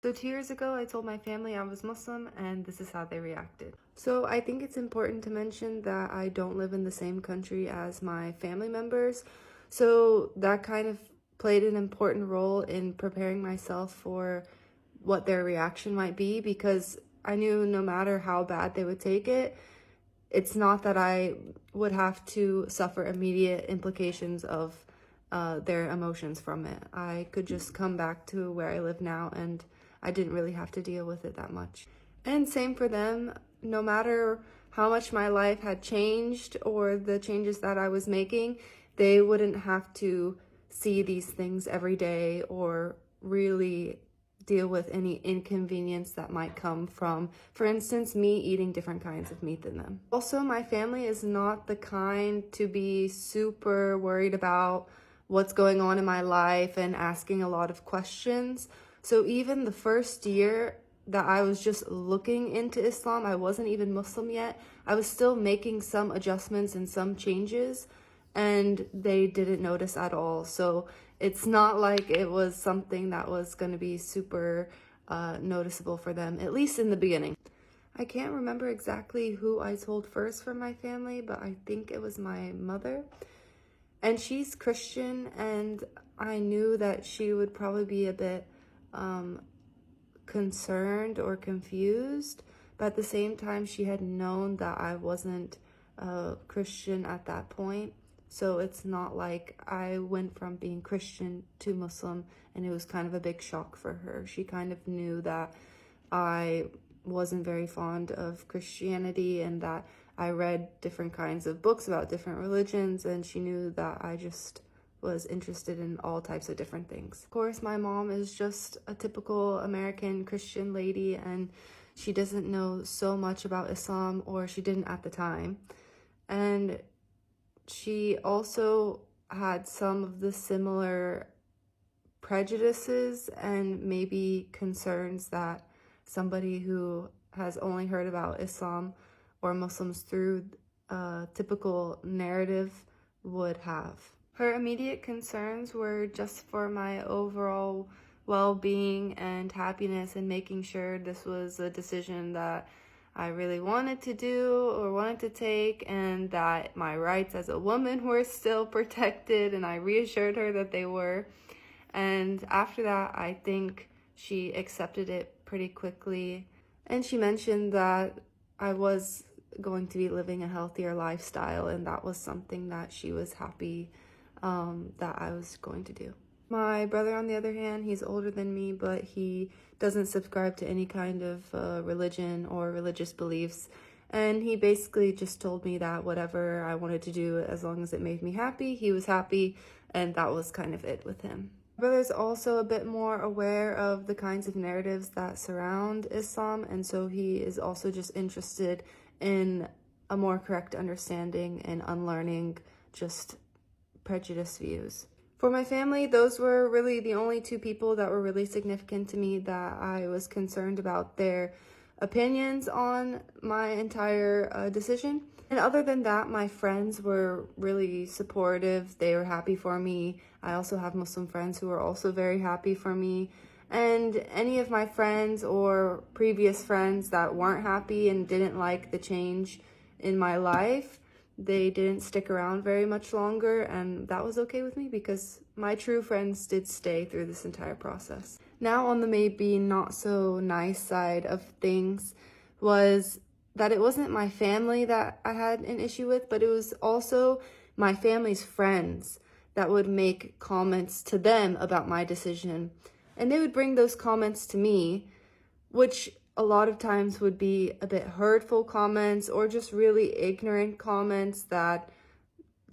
So 2 years ago, I told my family I was Muslim, and this is how they reacted. So I think it's important to mention that I don't live in the same country as my family members. So that kind of played an important role in preparing myself for what their reaction might be, because I knew no matter how bad they would take it, it's not that I would have to suffer immediate implications of their emotions from it. I could just come back to where I live now, and I didn't really have to deal with it that much. And same for them, no matter how much my life had changed or the changes that I was making, they wouldn't have to see these things every day or really deal with any inconvenience that might come from, for instance, me eating different kinds of meat than them. Also, my family is not the kind to be super worried about what's going on in my life and asking a lot of questions. So even the first year that I was just looking into Islam, I wasn't even Muslim yet, I was still making some adjustments and some changes, and they didn't notice at all. So it's not like it was something that was going to be super noticeable for them, at least in the beginning. I can't remember exactly who I told first from my family, but I think it was my mother. And she's Christian, and I knew that she would probably be a bit concerned or confused, but at the same time, she had known that I wasn't Christian at that point. So it's not like I went from being Christian to Muslim and it was kind of a big shock for her. She kind of knew that I wasn't very fond of Christianity and that I read different kinds of books about different religions, and she knew that I just was interested in all types of different things. Of course, my mom is just a typical American Christian lady, and she doesn't know so much about Islam, or she didn't at the time. And she also had some of the similar prejudices and maybe concerns that somebody who has only heard about Islam or Muslims through a typical narrative would have. Her immediate concerns were just for my overall well-being and happiness, and making sure this was a decision that I really wanted to do or wanted to take, and that my rights as a woman were still protected, and I reassured her that they were. And after that, I think she accepted it pretty quickly. And she mentioned that I was going to be living a healthier lifestyle, and that was something that she was happy that I was going to do. My brother, on the other hand, he's older than me, but he doesn't subscribe to any kind of religion or religious beliefs. And he basically just told me that whatever I wanted to do, as long as it made me happy, he was happy, and that was kind of it with him. My brother's also a bit more aware of the kinds of narratives that surround Islam, and so he is also just interested in a more correct understanding and unlearning just prejudiced views. For my family, those were really the only two people that were really significant to me that I was concerned about their opinions on my entire decision. And other than that, my friends were really supportive. They were happy for me. I also have Muslim friends who are also very happy for me. And any of my friends or previous friends that weren't happy and didn't like the change in my life, they didn't stick around very much longer, and that was okay with me because my true friends did stay through this entire process. Now, on the maybe not so nice side of things was that it wasn't my family that I had an issue with, but it was also my family's friends that would make comments to them about my decision. And they would bring those comments to me, which a lot of times would be a bit hurtful comments or just really ignorant comments that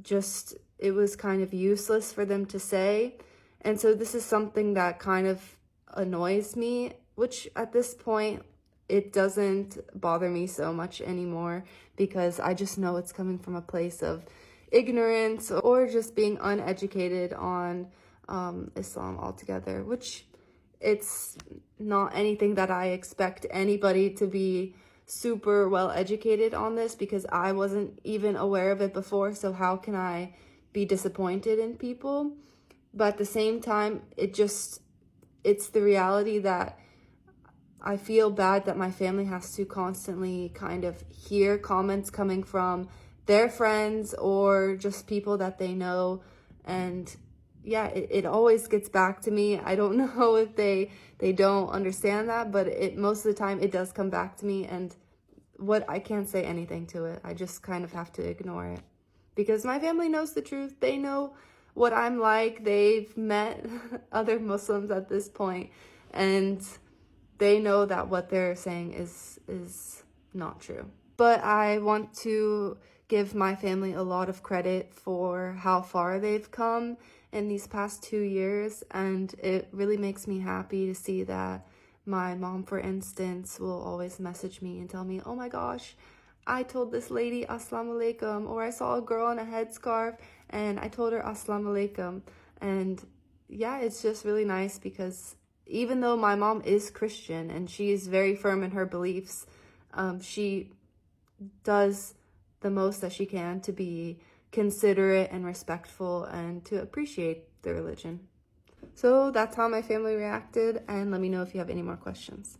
just, it was kind of useless for them to say. And so this is something that kind of annoys me, which at this point, it doesn't bother me so much anymore because I just know it's coming from a place of ignorance or just being uneducated on Islam altogether, which it's not anything that I expect anybody to be super well educated on this, because I wasn't even aware of it before, so how can I be disappointed in people? But at the same time, it's the reality that I feel bad that my family has to constantly kind of hear comments coming from their friends or just people that they know. And yeah, it always gets back to me. I don't know if they don't understand that, but most of the time it does come back to me, and I can't say anything to it. I just kind of have to ignore it because my family knows the truth. They know what I'm like. They've met other Muslims at this point, and they know that what they're saying is not true. But I want to give my family a lot of credit for how far they've come in these past 2 years, and it really makes me happy to see that my mom, for instance, will always message me and tell me, oh my gosh, I told this lady Assalamu alaikum, or I saw a girl in a headscarf and I told her Assalamu alaikum. And yeah, it's just really nice because even though my mom is Christian and she's very firm in her beliefs, she does the most that she can to be considerate and respectful and to appreciate the religion. So that's how my family reacted, and let me know if you have any more questions.